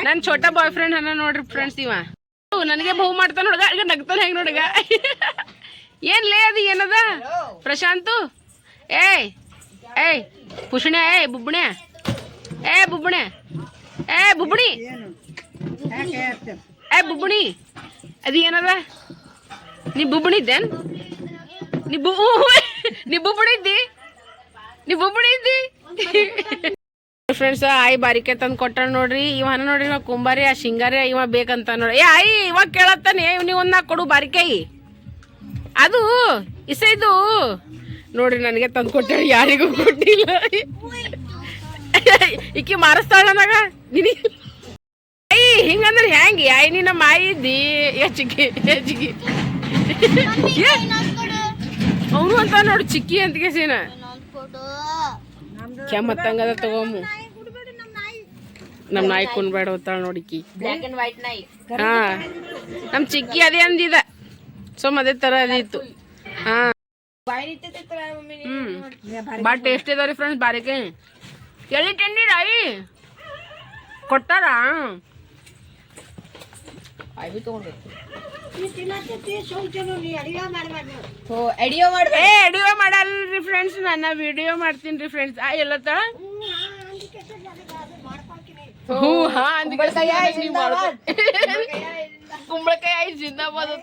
S1: ನನ್ನ ಛೋಟ ಬಾಯ್ ಫ್ರೆಂಡ್ ಅನ್ನ ನೋಡ್ರಿ ಫ್ರೆಂಡ್ಸ್ ಇವ ನನಗೆ ಬಹು ಮಾಡ್ತಾನ ನೋಡ್ಗ ಈಗ ನಗ್ತಾನ ಹೆಂಗ್ ನೋಡ್ಗ ಏನ್ಲೇ ಅದು ಏನದ ಪ್ರಶಾಂತು ಏಯ್ ಪುಷ್ಣೆ ಬುಬ್ಬಣೆ ಬುಬ್ಬಣಿ ಬುಬ್ಬಣಿ ಅದು ಏನದ ನೀ ಬುಬ್ಬಣಿ ಇದ್ದೇನ್ ನೀ ಬುಬ್ಬಣಿ ಇದ್ದಿ ಫ್ರೆಂಡ್ಸ್ ಆಯಿ ಬಾರಿಕೆ ತಂದು ಕೊಟ್ಟ ನೋಡ್ರಿ ಇವನ ನೋಡ್ರಿ ಇವ ಕುಂಬಾರಿ ಆ ಶಿಂಗಾರಿ ಇವ ಬೇಕಂತ ನೋಡ್ರಿ ಏ ಆಯಿ ಇವಾಗ ಕೇಳತ್ತಾನೆ ನೀವು ಒಂದ್ ಕೊಡು ಬಾರಿಕಾಯಿ ಅದು ಇಸೈದು ನೋಡ್ರಿ ನನಗೆ ತಂದು ಕೊಟ್ಟಾಳ ಯಾರಿಗೂ ಕೊಟ್ಟಿಲ್ಲ ಈಕಿ ಮಾರಿಸ್ತಾಳ ನನಗ ನಿನಿ ಐ ಹಿಂಗಂದ್ರೆ ಹೆಂಗೆ ಆಯಿ ನಿನ್ನ ಮಾಯಿ ಇದ್ದಿ ಹೆಚ್ಚಿಗೆ ಅವನು ಅಂತ ನೋಡು ಚಿಕ್ಕಿ ಅಂತ ಕೇಸಿನ ಕೆಮ್ಮತ್ತಂಗದ ತಗೊಮ್ಮು ನಮ್ ನಾಯಿ ಕುನ್ಬೇಡ ಹೋಗ್ತಾಳ ನೋಡಿಕಿ
S2: ಬ್ಲ್ಯಾಕ್ ಅಂಡ್ ವೈಟ್ ನಾಯಿ
S1: ಹಾ ನಮ್ ಚಿಕ್ಕಿ ಅದೇ ಅಂದಿದ ಸೊ ಅದೇ ತರ ಅದಿತ್ತು ಹಾ ಬಾ ಟೇಸ್ಟ್ ಇದಾವ್ರಿ ಫ್ರೆಂಡ್ಸ್ ಬಾರಿಕೆ ಎಲ್ಲಿ ತಿಂಡಿ ರಾಯಿ ಕೊಟ್ಟಾರ ಎಡಿಯೋ ಮಾಡಲ್ರಿ ಫ್ರೆಂಡ್ಸ್ ನನ್ನ ವಿಡಿಯೋ ಮಾಡ್ತೀನಿ ಫ್ರೆಂಡ್ಸ್ ಎಲ್ಲತ್ತ ಹ್ಞೂ ಹಾ ಕುಂಬಳಕಾಯಿ ಜಿಂದಾಬಾದ್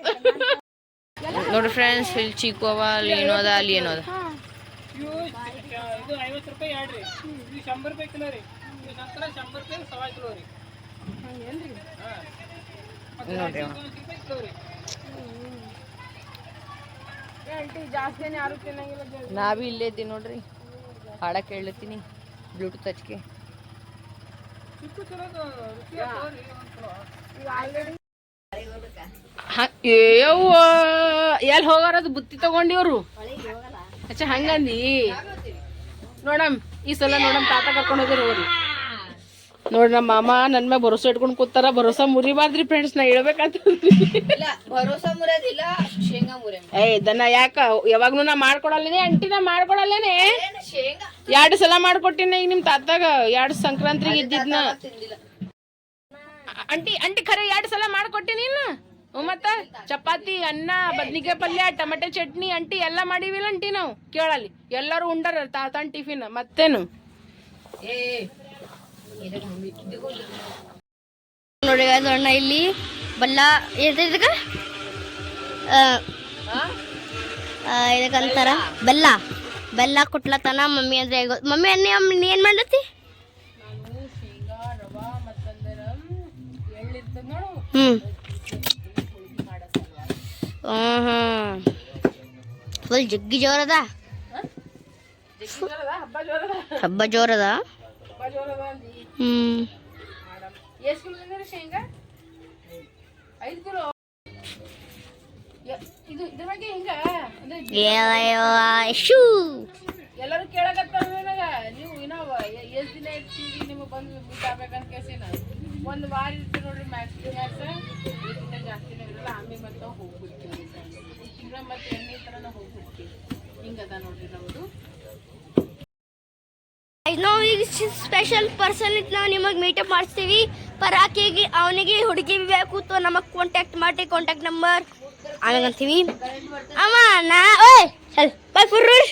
S1: ನೋಡ್ರಿ ಫ್ರೆಂಡ್ಸ್ ಇಲ್ಲಿ ಚಿಕ್ಕು ಅವ ಅಲ್ಲಿ ಏನೋದ ಅಲ್ಲಿ ಏನೋದ ನೋಡ್ರಿ ನಾ ಬಿ ಇಲ್ಲೇ ಇದ್ದೀನಿ ನೋಡ್ರಿ ಹಾಡ ಕೇಳತ್ತೀನಿ ಬ್ಲೂಟೂತ್ ಹಚ್ಕೆ ಏಯವ್ವ ಎಲ್ಲಿ ಹೋಗಾರದು ಬುತ್ತಿ ತಗೊಂಡಿವ್ರು ಅಚ್ಚ ಹಂಗಂದಿ ನೋಡಮ್ ಈ ಸಲ ನೋಡಮ್ ತಾತ ಕರ್ಕೊಂಡು ಹೋಗಿರು ಅವ್ರಿ ನೋಡ್ರಿ ನಮ್ಮ ಮಾಮ ನನ್ ಮ್ಯಾಗ ಭರೋಸಾ ಇಟ್ಕೊಂಡು ಕೂತಾರ ಭರೋಸಾ ಮುರಿಬಾರ್ದ್ರಿ ಫ್ರೆಂಡ್ಸ್ ನಾ ಹೇಳ್ಬೇಕಂತ ದನ ಯಾಕ ಯಾವಾಗ್ನು ನಾ ಮಾಡ್ಕೊಡಲ್ಲೇನೆ ಅಂಟಿ ನಾ ಮಾಡ್ಕೊಡಲ್ಲೇನೆ 2 ಸಲ ಮಾಡ್ಕೊಟ್ಟಿನ ಈಗ ನಿಮ್ ತಾತಾಗ 2 ಸಂಕ್ರಾಂತಿಗೆ ಇದ್ದಿದ್ನ ಅಂಟಿ ಖರೆ 2 ಸಲ ಮಾಡ್ಕೊಟ್ಟಿನಿ ಇಲ್ಲ ಮತ್ತ ಚಪಾತಿ ಅನ್ನ ಬದ್ನಿಕಾಯಿ ಪಲ್ಯ ಟೊಮೆಟೊ ಚಟ್ನಿ ಅಂಟಿ ಎಲ್ಲ ಮಾಡಿವಿಲ್ಲ ಅಂಟಿ ನಾವು ಕೇಳಲ್ಲಿ ಎಲ್ಲರೂ ಉಂಡಾರ ತಾತನ್ ಟಿಫಿನ್ ಮತ್ತೇನು
S2: ನೋಡಿ ಅಣ್ಣ ಇಲ್ಲಿ ಬಲ್ಲ ಇದಕ್ಕಂತಾರ ಬೆಲ್ಲ ಬೆಲ್ಲ ಕುಟ್ಲತನ ಮಮ್ಮಿ ಅಂದ್ರೆ ಮಮ್ಮಿ ನೀ ಏನ್ ಮಾಡ್ಲತ್ತಿ ಫುಲ್ ಜಗ್ಗಿ ಜೋರದ ಹಬ್ಬ ಜೋರದ
S1: ಎಲ್ಲರೂ ಕೇಳಕತ್ತಾರ ನನಗ ನೀವು ಇನ್ನವ ಎಷ್ಟ್ ದಿನ ಇರ್ತೀವಿ ನಿಮಗೆ ಬಂದು ಮೀಟ್ ಆಗ್ಬೇಕಂತ ಕೇಸಿನ 1 ವಾರ ಇರ್ತೀವಿ ನೋಡ್ರಿ ಮ್ಯಾಕ್ಸ್ ದಿನ ಜಾಸ್ತಿನೇ ಇರಲ್ಲ ಆಮೇಲೆ ಮತ್ತೆ ಹೋಗ್ಬಿಡ್ತೀವಿ ತಿಂಗಳ ಮತ್ತೆ ಎಣ್ಣೆ ಥರನ ಹೋಗ್ಬಿಡ್ತೀವಿ ಹಿಂಗದ ನೋಡ್ರಿ ನಮ್ದು
S2: ಸ್ಪೆಷಲ್ ಪರ್ಸನ್ ನಾವು ನಿಮಗೆ ಮೀಟಪ್ ಮಾಡಿಸ್ತೀವಿ. ಪರಾಕಿಗೆ ಅವನಿಗೆ ಹುಡುಗಿ ಬೇಕು ತೋ ನಮಗೆ ಕಾಂಟ್ಯಾಕ್ಟ್ ಮಾಡಿ, ಕಾಂಟ್ಯಾಕ್ಟ್ ನಂಬರ್ ಆಮೇಲೆ ಅಂತೀವಿ. ಅಮ್ಮ ನಾ ಓಯ್ ಚಲ್ bye Purush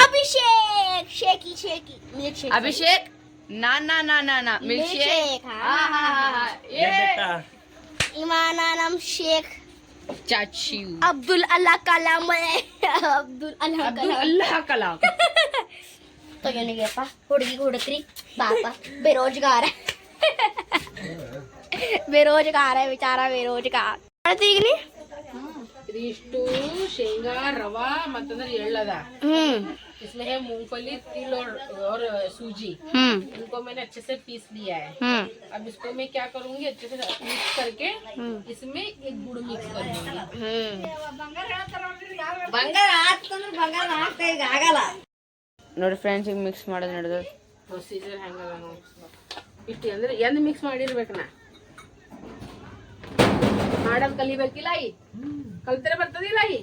S2: Abhishek shaky shaky milk shake
S3: Abhishek ನಾ ನಾ ನಾ ನಾ ನಾ ಮಿಲ್ಕ್ ಶೇಕ್.
S2: ಇಮಾನ ನಮ್ ಶೇಖ್
S3: ಚಾಚಿ
S2: ಅಬ್ದುಲ್ ಅಲ್ಲಾ ಕಲಾಂ ಅಬ್ದುಲ್
S3: ಅಲ್ಲಾಹ್ ಕಲಾಂ.
S2: ತಗನಿಗೆಪ್ಪ ಹುಡುಗಿಗೆ ಹುಡುಕ್ರಿ ಪಾಪ ಬೇರೋಜ್ಗಾರ ವಿಚಾರ ಬೇರೋಜ್ಗಾರ ಈಗ ನೀ
S1: ಇದಿಷ್ಟು ಶೇಂಗಾ ರವಾ ಮತ್ತಂದ್ರೆ ಎಳ್ಳದ इसमें है मूंगफली तिल और सूजी इनको मैंने अच्छे से पीस लिया है. अब इसको मैं क्या करूंगी अच्छे से मिक्स करके इसमें एक गुड़ मिक्स करूंगी.
S3: ನೋಡಿ ಫ್ರೆಂಡ್ಸ್ ಈಗ ಮಿಕ್ಸ್ ಮಾಡೋದು ನಡೆದ
S1: ಪ್ರೊಸೀಜರ್ ಹೆಂಗದ ನೋಡಿ ಇಷ್ಟು ಅಂದ್ರೆ ಎಂದ್ ಮಿಕ್ಸ್ ಮಾಡಿರ್ಬೇಕು ನಾ ಮಾಡೋದ್ ಕಲಿಬೇಕಿಲ್ಲ ಈ ಕಲ್ತರೆ ಬರ್ತದಿಲ್ಲ ಈ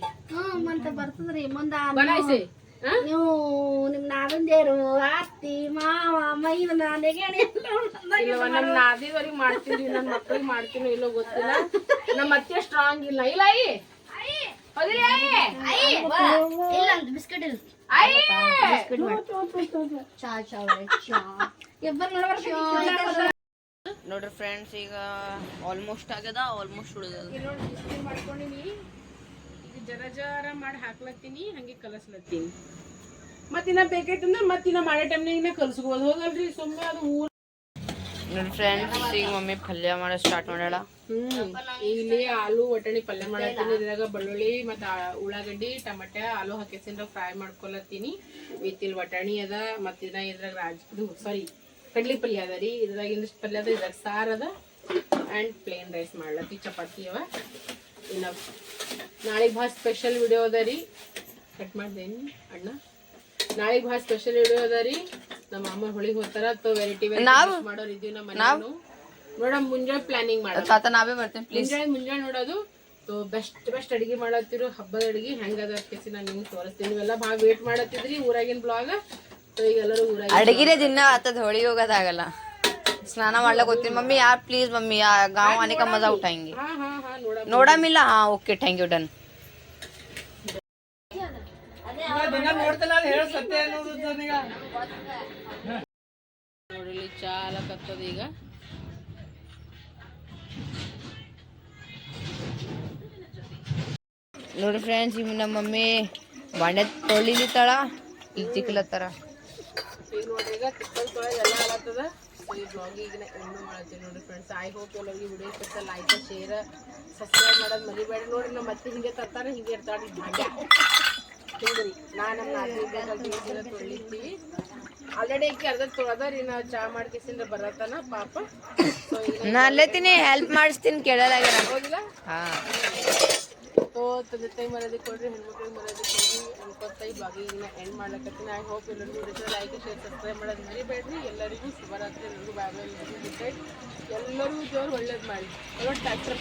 S2: ಮತ್ತೆ ಬರ್ತದ್ರಿ ಮುಂದ
S1: ಬನಾಯಿಸಿ
S2: ನೀವು ನಿಮ್ ನಾದಂದೇರು ಅತ್ತಿ ಮಾವ ಮೈನ ನೆಗಣಿ
S1: ಇಲ್ಲವ ನಮ್ ನಾದಿದವ್ರಿಗೆ ಮಾಡ್ತೀನಿ ನನ್ನ ಮಕ್ಳಿಗೆ ಮಾಡ್ತೀನೋ ಇಲ್ಲೋ ಗೊತ್ತಿಲ್ಲ. ನಮ್ಮ ಅತ್ತೆ ಸ್ಟ್ರಾಂಗ್ ಇಲ್ಲ ಇಲ್ಲ ಈ ಹೌದಿಲ್ಲ
S2: ಇಲ್ಲ ಬಿಸ್ಕೆಟ್ ಇಲ್ಲ ಚಾ ಚಾ ಚಾ
S3: ನೋಡ್ರಿ ಫ್ರೆಂಡ್ಸ್ ಈಗ ಆಲ್ಮೋಸ್ಟ್ ಆಗ್ಯದ, ಆಲ್ಮೋಸ್ಟ್ ಉಳಿದ
S1: ಮಾಡ್ಕೊಂಡಿನಿ. ಈಗ ಜರ ಜರ ಮಾಡಿ ಹಾಕ್ಲತ್ತೀನಿ, ಹಂಗೆ ಕಲಸ್ಲತ್ತೀನಿ. ಮತ್ತಿನ್ನ ಬೇಕೈತಂದ್ರೆ ಮತ್ತಿನ್ನ ಮಾಡೋ ಟೈಮ್ನಾಗ ಕಲ್ಸ್ಕೋಬೋದು. ಹೋಗಲ್ರಿ ಸುಮ್ಮನೆ ಅದು
S3: ನೋಡಿ ಫ್ರೆಂಡ್ಸ್ ಈಗ ಮಮ್ಮಿ ಪಲ್ಯ ಮಾಡೋದು ಸ್ಟಾರ್ಟ್ ಮಾಡ್ಯಾಳ.
S1: ಇಲ್ಲಿ ಆಲೂ ವಟಾಣಿ ಪಲ್ಯ ಮಾಡತ್ತೀನಿ. ಇದ್ರಾಗ ಬೆಳ್ಳುಳ್ಳಿ ಮತ್ತ ಉಳ್ಳಾಗಡ್ಡಿ ಟಮಾಟೆ ಆಲೂ ಹಾಕಿಸಿಂದ ಫ್ರೈ ಮಾಡ್ಕೊಳತ್ತೀನಿ. ವಿತ್ ಇಲ್ಲಿ ವಟಾಣಿ ಅದ ಮತ್ತ ಇದ್ರಾಗ ಸಾರಿ ಕಡ್ಲಿ ಪಲ್ಯ ಅದ ರೀ. ಇದ್ರಾಗ ಇಂದಿಷ್ಟು ಪಲ್ಯ ಅದ, ಇದ್ರಾಗ ಸಾರ್ ಅದ ಅಂಡ್ ಪ್ಲೇನ್ ರೈಸ್ ಮಾಡ್ಲತ್ತಿ. ಚಪಾತಿ ಅವ ಇನ್ನ ನಾಳೆಗೆ ಭಾಳ ಸ್ಪೆಷಲ್ ವಿಡಿಯೋ ಅದ ರೀ. ಕಟ್ ಮಾಡ್ದೇನಿ ಅಣ್ಣ. ನಾಳೆಗೆ ಭಾಳ ಸ್ಪೆಷಲ್ ವಿಡಿಯೋ ಅದ ರೀ. ನಮ್ಮ ಅಮ್ಮ ಹೊಳಿಗೆ ಹೋಗ್ತಾರ ವೆರೈಟಿ ಮಾಡೋರ್ ಇದೀವಿ ನಮ್ಮ ಮನೆಯೂ. ನೋಡಮ್ ಮುಂಜಾನೆ ಪ್ಲಾನಿಂಗ್ ಮಾಡೋದು,
S3: ನಾವೇ ಬರ್ತೇನೆ
S1: ಮುಂಜಾನೆ ನೋಡೋದು. ಬೆಸ್ಟ್ ಅಡಿಗೆ ಮಾಡತ್ತಿರೋ ಹಬ್ಬದ ಅಡಿಗೆ ಹೆಂಗದ ಕೇಸಿ ನಾನು ನಿಮ್ಗೆ ತೋರಿಸ್ತೀನಿ. ನೀವೆಲ್ಲ ಭಾಳ ವೇಟ್ ಮಾಡತ್ತಿದ್ರಿ ಊರಾಗಿನ ಬ್ಲಾಗ್. ಈಗ ಎಲ್ಲರೂ ಊರಾಗ
S3: ಅಡಗಿರೇ ದಿನ ಆತದ, ಹೊಳಿ ಹೋಗೋದಾಗಲ್ಲ. ಸ್ನಾನ ಮಾಡ್ಲಕ್ ಹೋಗ್ತೀನಿ ಮಮ್ಮಿ. ಯಾರ್ ಪ್ಲೀಸ್ ಮಮ್ಮಿ गाँव आने का मजा उठाएंगे. ನೋಡಾ ಮಿಲ್ಲ. ಹಾ ಓಕೆ ಥ್ಯಾಂಕ್ ಯು ಡನ್.
S1: ನೋಡಲಿ ಚಾಲಕತ್ತದ ಈಗ.
S3: ನೋಡಿ ಫ್ರೆಂಡ್ಸ್ ಈಗ ನಮ್ಮ ಮಮ್ಮಿ ಬಾಂಡೆ ತೊಳಿಲಿತ್ತಾಳ, ಈಗ ತಿಕ್ಲತ್ತಾರ.
S1: ಈಗ ನೋಡ್ರಿ ಈಗ ತಿಕ್ಕಲ್ ತೊಳೆದು ಎಲ್ಲ ಆಗತ್ತದ. ಈ ಬ್ಲಾಗಿಗೆ ಎಂಡ್ ಮಾಡ್ತೀವಿ ನೋಡಿ ಫ್ರೆಂಡ್ಸ್. ಐ ಹೋಪ್ ಎಲ್ಲರಿಗೆ ವಿಡಿಯೋ ಇಷ್ಟ. ಲೈಕ್ ಶೇರ್ ಸಬ್ಸ್ಕ್ರೈಬ್ ಮಾಡೋದು ಮರಿಬೇಡಿ. ನೋಡಿ ನಮ್ಮ ಮತ್ತೆ ಹಿಂಗೆ ತರ್ತಾರೆ, ಹಿಂಗೆ ಇರ್ತಾಳೆ ಭಾಗ್ಯ ಹಿಂಗ್ರಿ. ನಾನು ನಮ್ಮ ನಾಲ್ಕು ತೊಳಿತೀವಿ ಆಲ್ರೆಡಿ ಈಗ ಅರ್ಧ ತೊಳೆದ್ರಿ. ನಾವು ಚಾ ಮಾಡ್ಕೇಸಿಂದ ಬರತ್ತಾನ ಪಾಪ.
S3: ನಾ ಅಲ್ಲೇತೀನಿ ಹೆಲ್ಪ್ ಮಾಡಿಸ್ತೀನಿ ಕೇಳಲಾಗ್ಯಾರ.
S1: ಹೌದಿಲ್ಲ
S3: ಹಾ
S1: ತಂದೆ ತಾಯಿ ಮರ್ಯಾದೆ ಕೊಡ್ರಿ, ಹೆಣ್ಮಕ್ಳಿಗೆ ಮರ್ಯಾದೆ ಕೊಡ್ರಿ ಅನ್ಕೊತ ಈ ಬ್ಲಾಗಿಂಗ್ ಎಂಡ್ ಮಾಡ್ಲಕತ್ತೀನಿ. ಐ ಹೋಪ್ ಎಲ್ಲರಿಗೂ ವಿಡಿಯೋ ಲೈಕ್ ಶೇರ್ ಸಬ್ಸ್ಕ್ರೈಬ್ ಮಾಡೋದು ಮರಿಬೇಡ್ರಿ. ಎಲ್ಲರಿಗೂ ಶುಭರಾತ್ರಿ, ಎಲ್ಲರಿಗೂ ಬಾಯ್ ಬಾಯ್. ಎಲ್ಲರೂ ದೇವ್ರು ಒಳ್ಳೇದು ಮಾಡಿ. ಟ್ಯಾಕ್ಟರ್